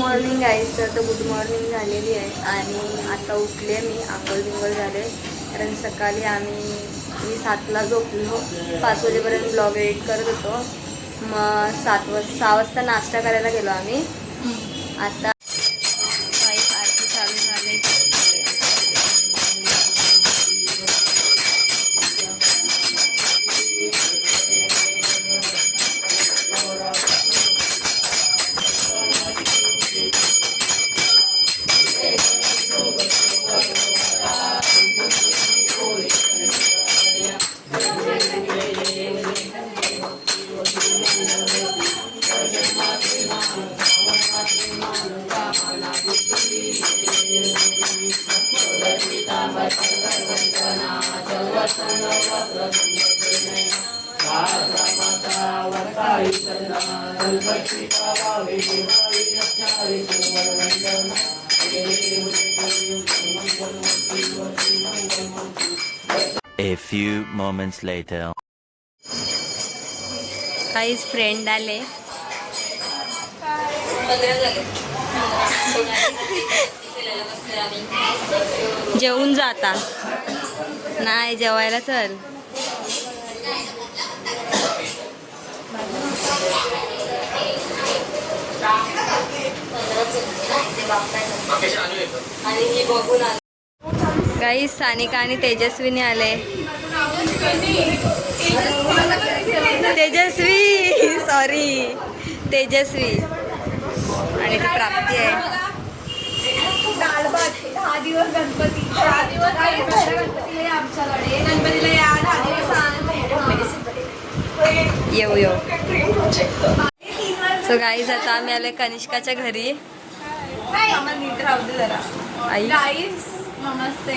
Morning guys. तर good morning झालेली आहे आणि आता उठले मी, आंघोळ बिंघोळ झाले. कारण सकाळी मी 7ला झोपलो, 5 वाजेपर्यंत ब्लॉग एडिट करत होतो. मग 6 वाजता नाश्ता करायला गेलो आम्ही. आता आरती चालू झाली. A few moments later. काहीच फ्रेंड आले. जेवून जाता नाही, जेवायला चल. काही सानिका आणि तेजस्वीने आले. तेजस्वी, सॉरी तेजस्वी आणि ती प्राप्ती आहे. डाळ भात 10 दिवस गणपती, 10 दिवस गणपतीला आमच्याकडे, गणपतीला या 10 दिवस येऊ. सो गाईज आता आम्ही आलोय कनिष्काच्या घरी. नीट राहू दे जरा. आई गाईज नमस्ते.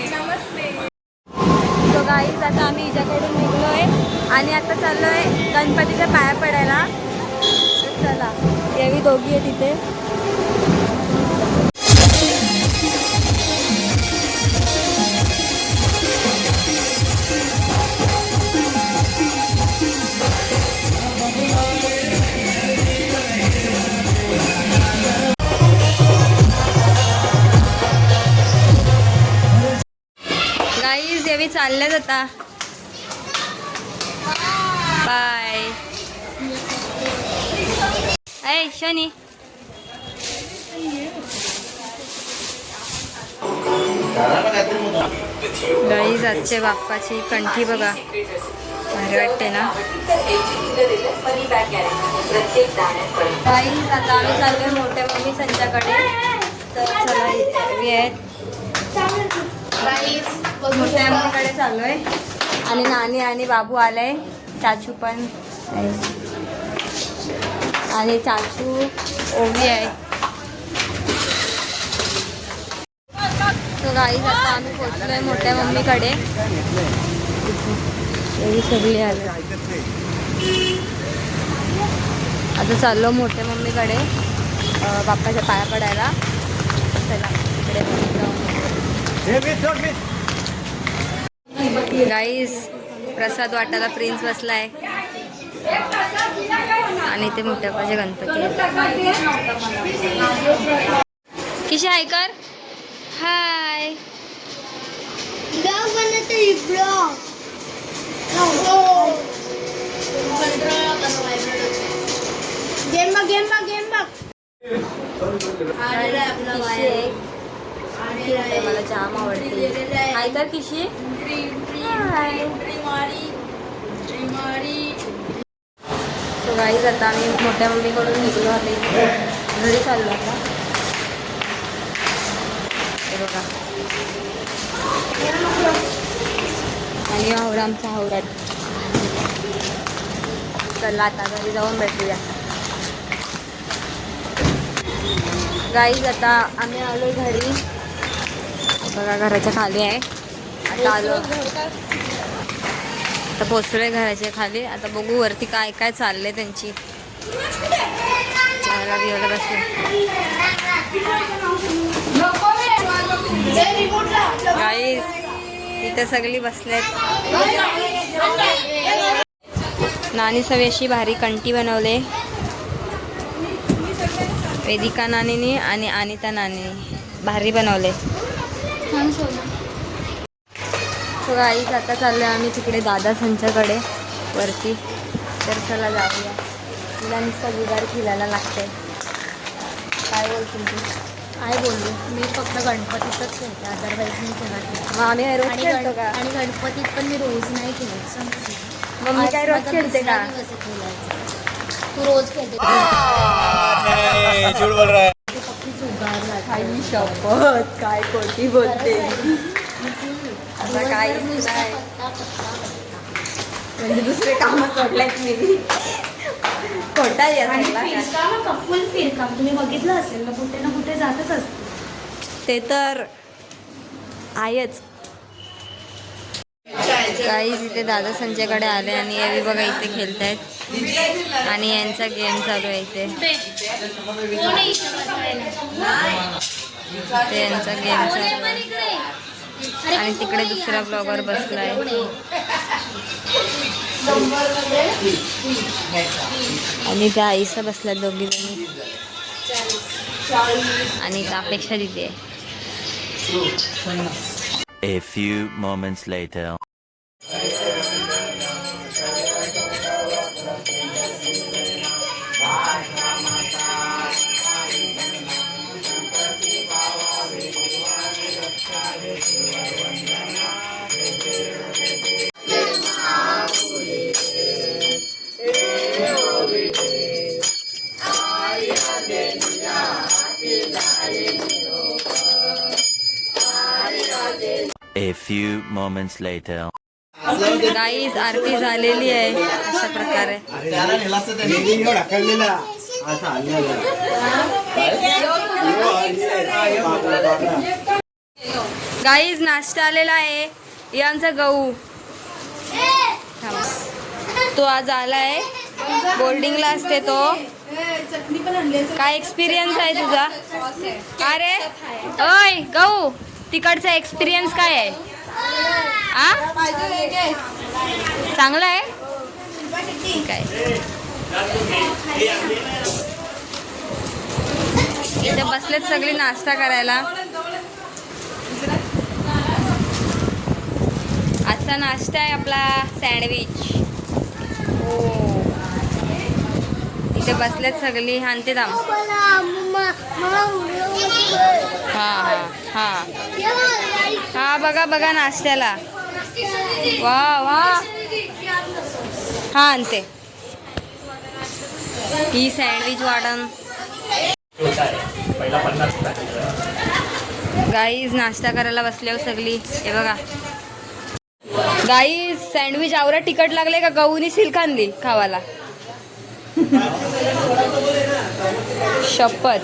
सो गाईज आता आम्ही हिच्याकडून निघलोय आणि आता चाललोय गणपतीच्या पाया पडायला. चला यावी दोघी आहे तिथे. गाईज यावी चालल्यात आता. बाय. ऐ शनी. गाईज आजच्या बाप्पाची कंठी बघा, भारी वाटते ना. गाईज आता आम्ही चाललोय मोठ्या मम्मी संच्याकडे. तर चला यावी आहेत मोठ्या मम्मीकडे चाललोय. आणि नानी आणि बाबू आलाय, चाचू पण आणि चाचू ओवी आहे. तो गाईज आता आम्ही पोचलोय मोठ्या मम्मीकडे. एवढी सगळी आली. आता चाललो मोठ्या मम्मीकडे बाप्पाच्या पाया पडायला. चला तिकडे गाईज प्रसाद वाटायला प्रिन्स बसलाय आणि ते मोठ्या पाहिजे गणपती. किशी हाय कर. हाय. मला जाम आवडते. हाय तर किशी. सो गाईज आता आम्ही मोठ्या मम्मीकडून निघलो होते, घरी चाललो आता. हे बघा आणि आवडा आमचा आवरात. चला आता घरी जाऊन भेटूया. गाईज आता आम्ही आलो घरी. बघा घराच्या खाली आहे. आता आलो, आता पोचलोय घराच्या खाली. आता बघू वरती काय काय चाललंय त्यांची. चहाला बिवायला बसले. गाईज इथे सगळी बसलेत. नानी सवी अशी भारी कंठी बनवले. वेदिका नानीनी आणि अनिता नानीनी भारी बनवले. सो गाईस आता चाललो आम्ही तिकडे दादा संच्याकडे वरती. तर चला जाऊया. तिला नुसता जुगार खेळायला लागते. काय बोलतील तू? काय बोलू मी फक्त गणपतीतच खेळते अदरवाईज मी खेळत नाही. मग आम्ही रोज आणि खेळतो का? आणि गणपतीत पण मी रोज नाही खेळत समजलं. मग मी काय रोज माझा खेळते दुसरा का? दिवस आहे खेळायचा. तू रोज खेळते झूठ बोल रहा है. ते फक्त जुगार लागतो. आई शपथ काय कोटी बोलते. आता काहीच नाही. म्हणजे दुसरे कामं सोडलेत मी. खोटा आहे आणि सगळा. फिरकाम का फुल फिरकाम तुम्ही बघितलं असेल ना कुठे जातच असते. ते तर आहेच. काहीच इथे दादा संजयकडे आले आणि यावी बघा इथे खेळतायत आणि यांचा गेम चालू आहे इथे. ते यांचा गेम चालू आहे आणि तिकडे दुसरा ब्लॉगर बसलाय. आणि त्या आईसा बसल्या दोघी जणी आणि अपेक्षा तिथे आहे. A few moments later. A few moments later. Guys आरती झालेली आहे अशा प्रकारे. गाईज नाश्ता आलेला आहे. हे आमचा गहू. तो आज आलाय बोर्डिंगला असते तो. काय एक्सपिरियन्स आहे तुझा? अरे ओय गहू तिकडचा एक्सपिरियन्स काय आहे? चांगला आहे. ठीक आहे. इथे बसलेत सगळी नाश्ता करायला. आजचा नाश्ता आहे आपला सँडविच. हो इथे बसलेत सगळी. आणते दाम. हा हा हा हा बघा बघा नाश्त्याला. वा वा हा आणते. ही सँडविच वाढन. गाईज नाश्ता करायला बसल्यावर सगळी. हे बघा गाईज सँडविच आवरा तिखट लागले का गहूनी सिल्क आणली खावाला. शपथ.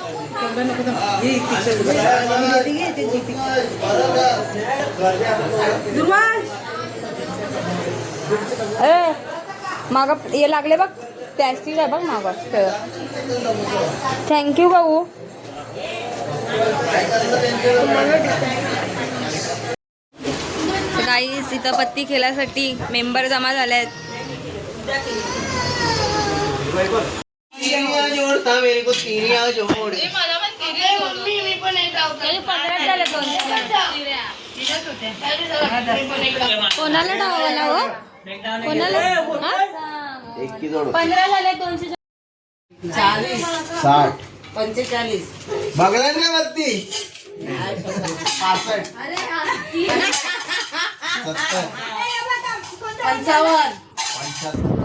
माग हे लागले बघ प्लॅस्टिक आहे बघ माग. थँक्यू गहू. गाईस इथं पत्ती खेळासाठी मेंबर जमा झालेत. मेरे को तीरिया जोड़. कोणाला डावाला हो? कोणाला? 15 झाले. 240 60 45 बघलं ना वरती 65 70 55